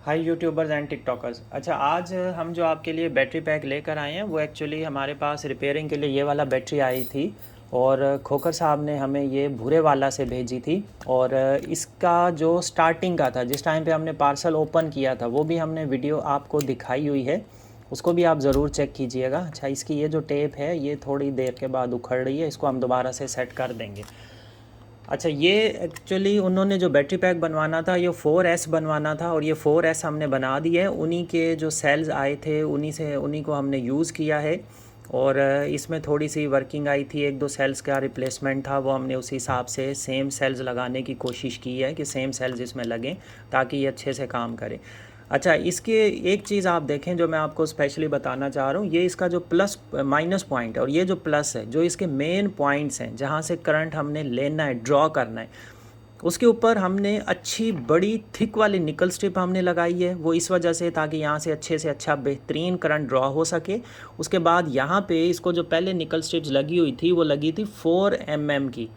Hi YouTubers and TikTokers. अच्छा, आज हम जो आपके लिए बैटरी पैक लेकर आए हैं वो एक्चुअली हमारे पास रिपेयरिंग के लिए ये वाला बैटरी आई थी और खोखर साहब ने हमें ये भूरे वाला से भेजी थी। और इसका जो स्टार्टिंग का था, जिस टाइम पे हमने पार्सल ओपन किया था, वो भी हमने वीडियो आपको दिखाई हुई है, उसको भी आप ज़रूर चेक कीजिएगा। अच्छा, इसकी ये जो टेप है ये थोड़ी देर के बाद उखड़ रही है, इसको हम दोबारा से सेट कर देंगे। अच्छा, ये एक्चुअली उन्होंने जो बैटरी पैक बनवाना था ये 4S बनवाना था और ये 4S हमने बना दिया है। उन्हीं के जो सेल्स आए थे उन्हीं को हमने यूज़ किया है। और इसमें थोड़ी सी वर्किंग आई थी, एक दो सेल्स का रिप्लेसमेंट था, वो हमने उसी हिसाब से सेम सेल्स लगाने की कोशिश की है कि सेम सेल्स इसमें लगें ताकि ये अच्छे से काम करे। अच्छा, इसके एक चीज़ आप देखें जो मैं आपको स्पेशली बताना चाह रहा हूँ, ये इसका जो प्लस माइनस पॉइंट है और ये जो प्लस है, जो इसके मेन पॉइंट्स हैं जहाँ से करंट हमने लेना है, ड्रॉ करना है, उसके ऊपर हमने अच्छी बड़ी थिक वाली निकल स्ट्रिप हमने लगाई है। वो इस वजह से ताकि यहाँ से अच्छे से अच्छा बेहतरीन करंट ड्रॉ हो सके। उसके बाद यहाँ पे इसको जो पहले निकल स्ट्रिप्स लगी हुई थी वो लगी थी 4 mm की।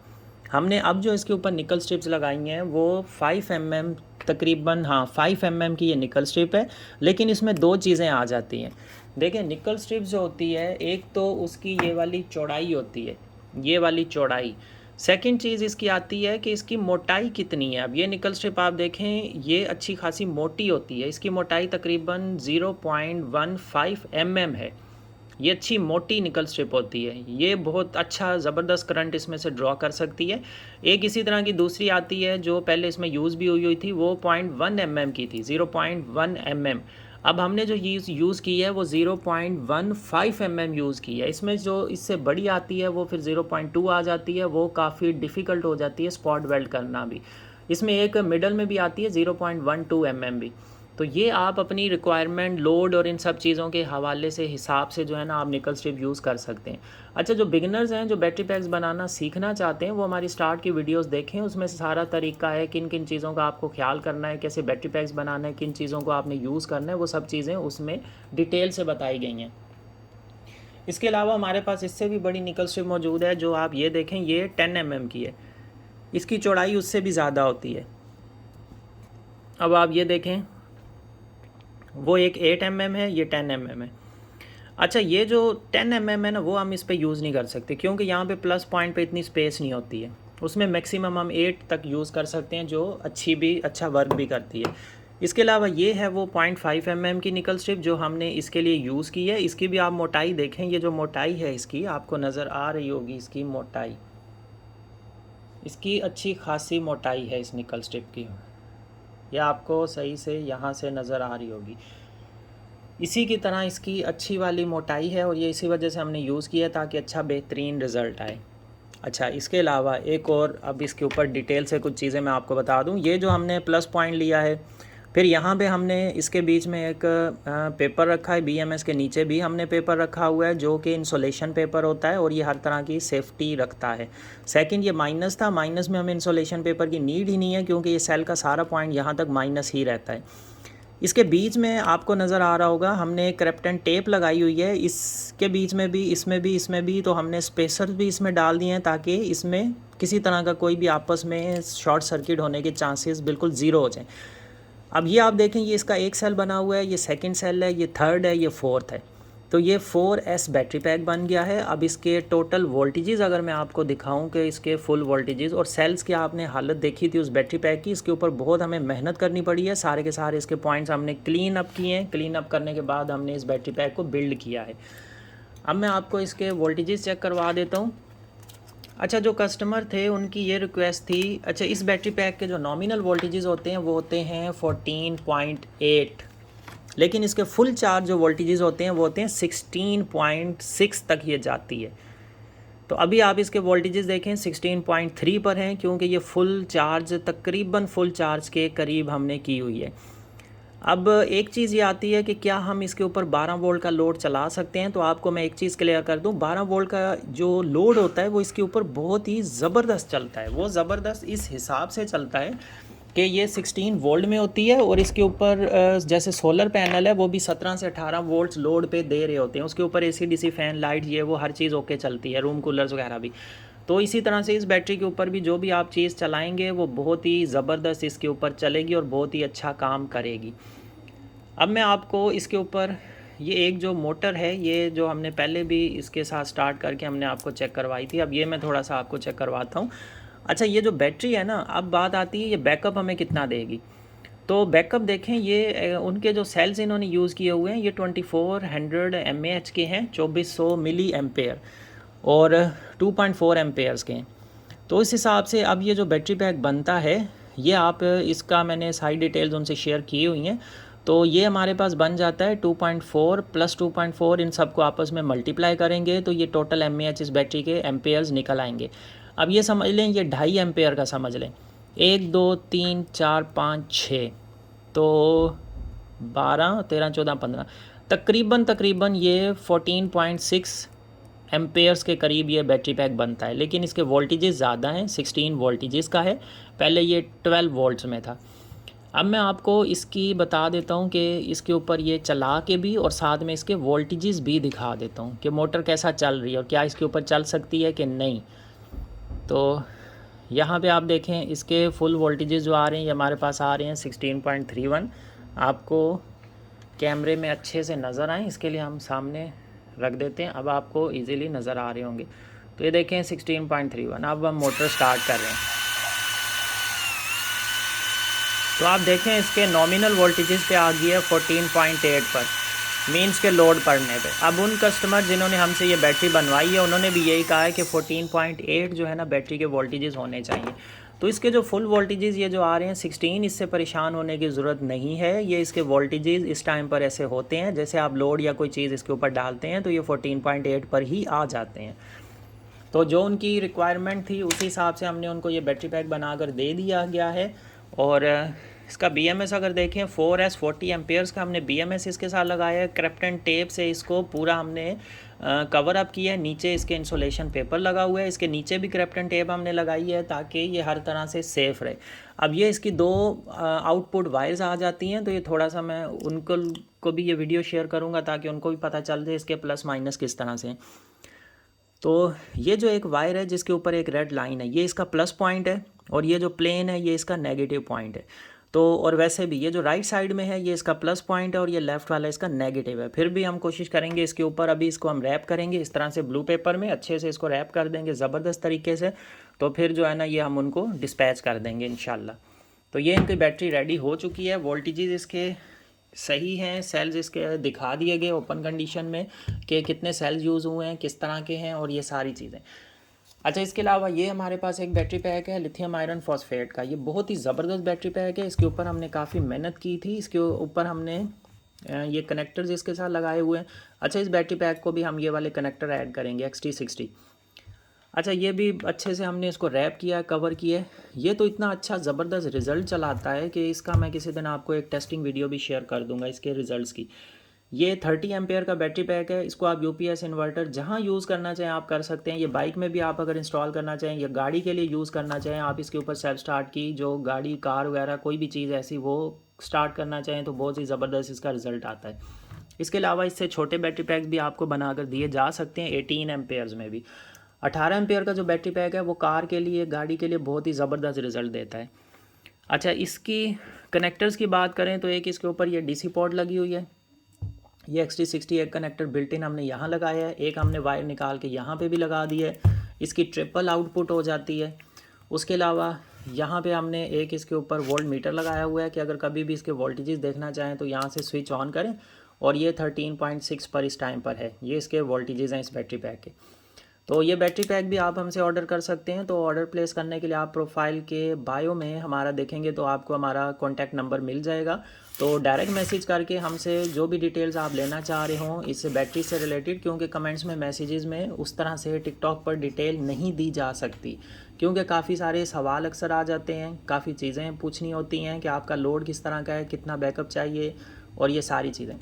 हमने अब जो इसके ऊपर निकल स्ट्रिप्स लगाई हैं वो 5 mm तकरीबन, हाँ 5 mm की ये निकल स्ट्रिप है। लेकिन इसमें दो चीज़ें आ जाती हैं। देखिए, निकल स्ट्रिप जो होती है, एक तो उसकी ये वाली चौड़ाई होती है, ये वाली चौड़ाई। सेकंड चीज़ इसकी आती है कि इसकी मोटाई कितनी है। अब ये निकल स्ट्रिप आप देखें, ये अच्छी खासी मोटी होती है, इसकी मोटाई तकरीबन 0.15 mm है। ये अच्छी मोटी निकल स्ट्रिप होती है, ये बहुत अच्छा ज़बरदस्त करंट इसमें से ड्रॉ कर सकती है। एक इसी तरह की दूसरी आती है जो पहले इसमें यूज़ भी हुई थी, वो 0.1 mm की थी, 0.1 mm। अब हमने जो यूज़ की है वो 0.15 mm यूज़ की है। इसमें जो इससे बड़ी आती है वो फिर 0.2 आ जाती है, वो काफ़ी डिफ़िकल्ट हो जाती है स्पॉट वेल्ड करना भी। इसमें एक मिडल में भी आती है 0.12 mm भी। तो ये आप अपनी रिक्वायरमेंट, लोड और इन सब चीज़ों के हवाले से हिसाब से जो है ना आप निकल स्ट्रिप यूज़ कर सकते हैं। अच्छा, जो बिगिनर्स हैं जो बैटरी पैक्स बनाना सीखना चाहते हैं वो हमारी स्टार्ट की वीडियोस देखें, उसमें से सारा तरीका है किन किन चीज़ों का आपको ख्याल करना है, कैसे बैटरी पैक्स बनाना है, किन चीज़ों को आपने यूज़ करना है, वो सब चीज़ें उसमें डिटेल से बताई गई हैं। इसके अलावा हमारे पास इससे भी बड़ी निकल स्ट्रिप मौजूद है, जो आप ये देखें, ये 10 mm की है, इसकी चौड़ाई उससे भी ज़्यादा होती है। अब आप ये देखें, वो एक 8 mm है, ये 10 mm है। अच्छा, ये जो 10 mm है ना, वो हम इस पर यूज़ नहीं कर सकते क्योंकि यहाँ पे प्लस पॉइंट पे इतनी स्पेस नहीं होती है। उसमें मैक्सिमम हम 8 तक यूज़ कर सकते हैं, जो अच्छा वर्क भी करती है। इसके अलावा ये है वो 0.5 mm की निकल स्ट्रिप जो हमने इसके लिए यूज़ की है। इसकी भी आप मोटाई देखें, ये जो मोटाई है इसकी आपको नज़र आ रही होगी, इसकी मोटाई, इसकी अच्छी खासी मोटाई है इस निकल स्ट्रिप की, यह आपको सही से यहाँ से नज़र आ रही होगी। इसी की तरह इसकी अच्छी वाली मोटाई है और ये इसी वजह से हमने यूज़ किया ताकि अच्छा बेहतरीन रिज़ल्ट आए। अच्छा, इसके अलावा एक और, अब इसके ऊपर डिटेल से कुछ चीज़ें मैं आपको बता दूं। ये जो हमने प्लस पॉइंट लिया है, फिर यहाँ पे हमने इसके बीच में एक पेपर रखा है, BMS के नीचे भी हमने पेपर रखा हुआ है जो कि इंसुलेशन पेपर होता है और ये हर तरह की सेफ्टी रखता है। सेकंड, ये माइनस था, माइनस में हमें इंसुलेशन पेपर की नीड ही नहीं है क्योंकि ये सेल का सारा पॉइंट यहाँ तक माइनस ही रहता है। इसके बीच में आपको नज़र आ रहा होगा हमने क्रेप्टन टेप लगाई हुई है, इसके बीच में भी, इसमें भी तो हमने स्पेसर भी इसमें डाल दिए हैं ताकि इसमें किसी तरह का कोई भी आपस में शॉर्ट सर्किट होने के चांसेस बिल्कुल ज़ीरो हो जाएं। अब ये आप देखें, ये इसका एक सेल बना हुआ है, ये सेकंड सेल है, ये थर्ड है, ये फोर्थ है। तो ये 4S बैटरी पैक बन गया है। अब इसके टोटल वोल्टेजेस अगर मैं आपको दिखाऊं कि इसके फुल वोल्टेजेस और सेल्स की आपने हालत देखी थी उस बैटरी पैक की, इसके ऊपर बहुत हमें मेहनत करनी पड़ी है। सारे के सारे इसके पॉइंट्स हमने क्लीन अप किए हैं, क्लीन अप करने के बाद हमने इस बैटरी पैक को बिल्ड किया है। अब मैं आपको इसके वोल्टेजेस चेक करवा देता हूँ। अच्छा, जो कस्टमर थे उनकी ये रिक्वेस्ट थी। अच्छा, इस बैटरी पैक के जो नॉमिनल वोल्टेजेस होते हैं वो होते हैं 14.8, लेकिन इसके फुल चार्ज जो वोल्टेजेस होते हैं वो होते हैं 16.6 तक ये जाती है। तो अभी आप इसके वोल्टेजेस देखें 16.3 पर हैं क्योंकि ये फुल चार्ज, तकरीबन फुल चार्ज के करीब हमने की हुई है। अब एक चीज़ ये आती है कि क्या हम इसके ऊपर 12 वोल्ट का लोड चला सकते हैं। तो आपको मैं एक चीज़ क्लियर कर दूं, 12 वोल्ट का जो लोड होता है वो इसके ऊपर बहुत ही ज़बरदस्त चलता है। वो ज़बरदस्त इस हिसाब से चलता है कि ये 16 वोल्ट में होती है और इसके ऊपर जैसे सोलर पैनल है वो भी 17 से 18 वोल्ट्स लोड पे दे रहे होते हैं। उसके ऊपर AC/DC फ़ैन, लाइट, ये वो हर चीज़ ओके चलती है, रूम कूलर्स वगैरह भी। तो इसी तरह से इस बैटरी के ऊपर भी जो भी आप चीज़ चलाएंगे वो बहुत ही ज़बरदस्त इसके ऊपर चलेगी और बहुत ही अच्छा काम करेगी। अब मैं आपको इसके ऊपर ये एक जो मोटर है, ये जो हमने पहले भी इसके साथ स्टार्ट करके हमने आपको चेक करवाई थी, अब ये मैं थोड़ा सा आपको चेक करवाता हूँ। अच्छा, ये जो बैटरी है ना, अब बात आती है ये बैकअप हमें कितना देगी। तो बैकअप देखें, ये उनके जो सेल्स इन्होंने यूज़ किए हुए हैं ये 2400 mAh के हैं, 2400 मिली एम्पेयर और 2.4 एम्पेयर्स के हैं। तो इस हिसाब से अब ये जो बैटरी पैक बनता है, ये आप इसका मैंने सारी डिटेल्स उनसे शेयर की हुई हैं। तो ये हमारे पास बन जाता है 2.4 प्लस 2.4, इन सबको आपस में मल्टीप्लाई करेंगे तो ये टोटल mAh इस बैटरी के एम्पेयर्स निकल आएंगे। अब ये समझ लें, ये 2.5 एम्पेयर का समझ लें, 1 2 3 4 5 6, तो 12 13 14 15, तकरीबन ये 14.6 एम्पेयर्स के करीब ये बैटरी पैक बनता है। लेकिन इसके वोल्टेजेस ज़्यादा हैं, 16 वोल्टेजेस का है, पहले ये 12 वोल्ट्स में था। अब मैं आपको इसकी बता देता हूँ कि इसके ऊपर ये चला के भी और साथ में इसके वोल्टेजेस भी दिखा देता हूँ कि मोटर कैसा चल रही है और क्या इसके ऊपर चल सकती है कि नहीं। तो यहाँ पे आप देखें, इसके फुल वोल्टेजेस जो आ रहे हैं ये हमारे पास आ रहे हैं 16.31। आपको कैमरे में अच्छे से नज़र आए इसके लिए हम सामने रख देते हैं, अब आपको इजीली नज़र आ रहे होंगे। तो ये देखें 16.31। अब हम मोटर स्टार्ट कर रहे हैं, तो आप देखें इसके नॉमिनल वोल्टेजेस पे आ गई है 14.8 पर, मीन्स के लोड पड़ने पे। अब उन कस्टमर जिन्होंने हमसे ये बैटरी बनवाई है उन्होंने भी यही कहा है कि 14.8 जो है ना बैटरी के वोल्टेजेस होने चाहिए। तो इसके जो फुल वोल्टेजेस ये जो आ रहे हैं 16, इससे परेशान होने की ज़रूरत नहीं है। ये इसके वोल्टेजेस इस टाइम पर ऐसे होते हैं, जैसे आप लोड या कोई चीज़ इसके ऊपर डालते हैं तो ये 14.8 पर ही आ जाते हैं। तो जो उनकी रिक्वायरमेंट थी उसी हिसाब से हमने उनको ये बैटरी पैक बनाकर दे दिया गया है। और इसका BMS अगर देखें 4S 40 एम्पेयर्स का हमने BMS इसके साथ लगाया है। क्रेप्टन टेप से इसको पूरा हमने कवर अप किया है। नीचे इसके इंसुलेशन पेपर लगा हुआ है, इसके नीचे भी क्रेप्टन टेप हमने लगाई है ताकि ये हर तरह से सेफ़ रहे। अब ये इसकी 2 आउटपुट वायर्स आ जाती हैं, तो ये थोड़ा सा मैं उनको भी ये वीडियो शेयर करूँगा ताकि उनको भी पता चल जाए इसके प्लस माइनस किस तरह से। तो ये जो एक वायर है जिसके ऊपर एक रेड लाइन है, ये इसका प्लस पॉइंट है और ये जो प्लेन है ये इसका नेगेटिव पॉइंट है। तो और वैसे भी ये जो राइट साइड में है ये इसका प्लस पॉइंट है और ये लेफ़्ट वाला इसका नेगेटिव है। फिर भी हम कोशिश करेंगे इसके ऊपर, अभी इसको हम रैप करेंगे इस तरह से ब्लू पेपर में, अच्छे से इसको रैप कर देंगे ज़बरदस्त तरीके से। तो फिर जो है ना ये हम उनको डिस्पैच कर देंगे इंशाल्लाह। तो ये इनकी बैटरी रेडी हो चुकी है, वोल्टेजेस इसके सही हैं, सेल्स इसके दिखा दिए गए ओपन कंडीशन में कि कितने सेल्स यूज़ हुए हैं, किस तरह के हैं और ये सारी चीज़ें। अच्छा, इसके अलावा ये हमारे पास एक बैटरी पैक है लिथियम आयरन फॉस्फेट का। ये बहुत ही ज़बरदस्त बैटरी पैक है, इसके ऊपर हमने काफ़ी मेहनत की थी। इसके ऊपर हमने ये कनेक्टर्स इसके साथ लगाए हुए हैं। अच्छा, इस बैटरी पैक को भी हम ये वाले कनेक्टर ऐड करेंगे XT60। अच्छा, ये भी अच्छे से हमने इसको रैप किया है, कवर किया है। ये तो इतना अच्छा ज़बरदस्त रिज़ल्ट चलाता है कि इसका मैं किसी दिन आपको एक टेस्टिंग वीडियो भी शेयर कर दूंगा इसके रिज़ल्ट्स की। ये 30 एम्पेयर का बैटरी पैक है, इसको आप UPS इन्वर्टर जहाँ यूज़ करना चाहें आप कर सकते हैं। ये बाइक में भी आप अगर इंस्टॉल करना चाहें या गाड़ी के लिए यूज़ करना चाहें, आप इसके ऊपर सेल्फ स्टार्ट की जो गाड़ी कार वगैरह कोई भी चीज़ ऐसी वो स्टार्ट करना चाहें तो बहुत ही ज़बरदस्त इसका रिज़ल्ट आता है। इसके अलावा इससे छोटे बैटरी पैक भी आपको बनाकर दिए जा सकते हैं 18 एम्पेयर्स में भी। 18 एम्पेयर का जो बैटरी पैक है वो कार के लिए, गाड़ी के लिए बहुत ही ज़बरदस्त रिज़ल्ट देता है। अच्छा, इसकी कनेक्टर्स की बात करें तो एक इसके ऊपर ये DC पोर्ट लगी हुई है। ये XT60 एक कनेक्टर बिल्ट इन हमने यहाँ लगाया है, एक हमने वायर निकाल के यहाँ पे भी लगा दी है। इसकी ट्रिपल आउटपुट हो जाती है। उसके अलावा यहाँ पे हमने एक इसके ऊपर वोल्ट मीटर लगाया हुआ है कि अगर कभी भी इसके वोल्टेजेस देखना चाहें तो यहाँ से स्विच ऑन करें और ये 13.6 पर इस टाइम पर है। ये इसके वोल्टेजेस हैं इस बैटरी पैक के। तो ये बैटरी पैक भी आप हमसे ऑर्डर कर सकते हैं। तो ऑर्डर प्लेस करने के लिए आप प्रोफाइल के बायो में हमारा देखेंगे तो आपको हमारा कॉन्टैक्ट नंबर मिल जाएगा। तो डायरेक्ट मैसेज करके हमसे जो भी डिटेल्स आप लेना चाह रहे हों इस बैटरी से रिलेटेड, क्योंकि कमेंट्स में मैसेजेस में उस तरह से टिकटॉक पर डिटेल नहीं दी जा सकती, क्योंकि काफ़ी सारे सवाल अक्सर आ जाते हैं, काफ़ी चीज़ें पूछनी होती हैं कि आपका लोड किस तरह का है, कितना बैकअप चाहिए और ये सारी चीज़ें।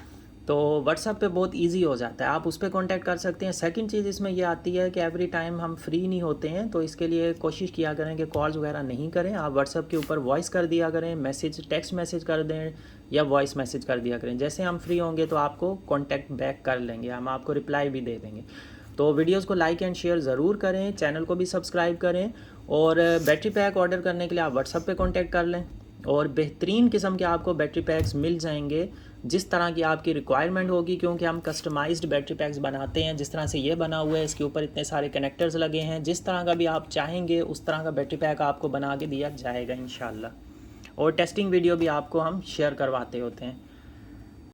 तो व्हाट्सएप पे बहुत इजी हो जाता है, आप उस पर कॉन्टैक्ट कर सकते हैं। सेकंड चीज़ इसमें ये आती है कि एवरी टाइम हम फ्री नहीं होते हैं, तो इसके लिए कोशिश किया करें कि कॉल्स वगैरह नहीं करें। आप व्हाट्सएप के ऊपर वॉइस कर दिया करें, मैसेज टेक्स्ट मैसेज कर दें या वॉइस मैसेज कर दिया करें। जैसे हम फ्री होंगे तो आपको कॉन्टैक्ट बैक कर लेंगे, हम आपको रिप्लाई भी दे देंगे। तो वीडियोज़ को लाइक एंड शेयर ज़रूर करें, चैनल को भी सब्सक्राइब करें और बैटरी पैक ऑर्डर करने के लिए आप व्हाट्सएप पर कॉन्टैक्ट कर लें। और बेहतरीन किस्म के आपको बैटरी पैक्स मिल जाएंगे जिस तरह की आपकी रिक्वायरमेंट होगी, क्योंकि हम कस्टमाइज्ड बैटरी पैक्स बनाते हैं। जिस तरह से ये बना हुआ है, इसके ऊपर इतने सारे कनेक्टर्स लगे हैं, जिस तरह का भी आप चाहेंगे उस तरह का बैटरी पैक आपको बना के दिया जाएगा इंशाल्लाह। और टेस्टिंग वीडियो भी आपको हम शेयर करवाते होते हैं।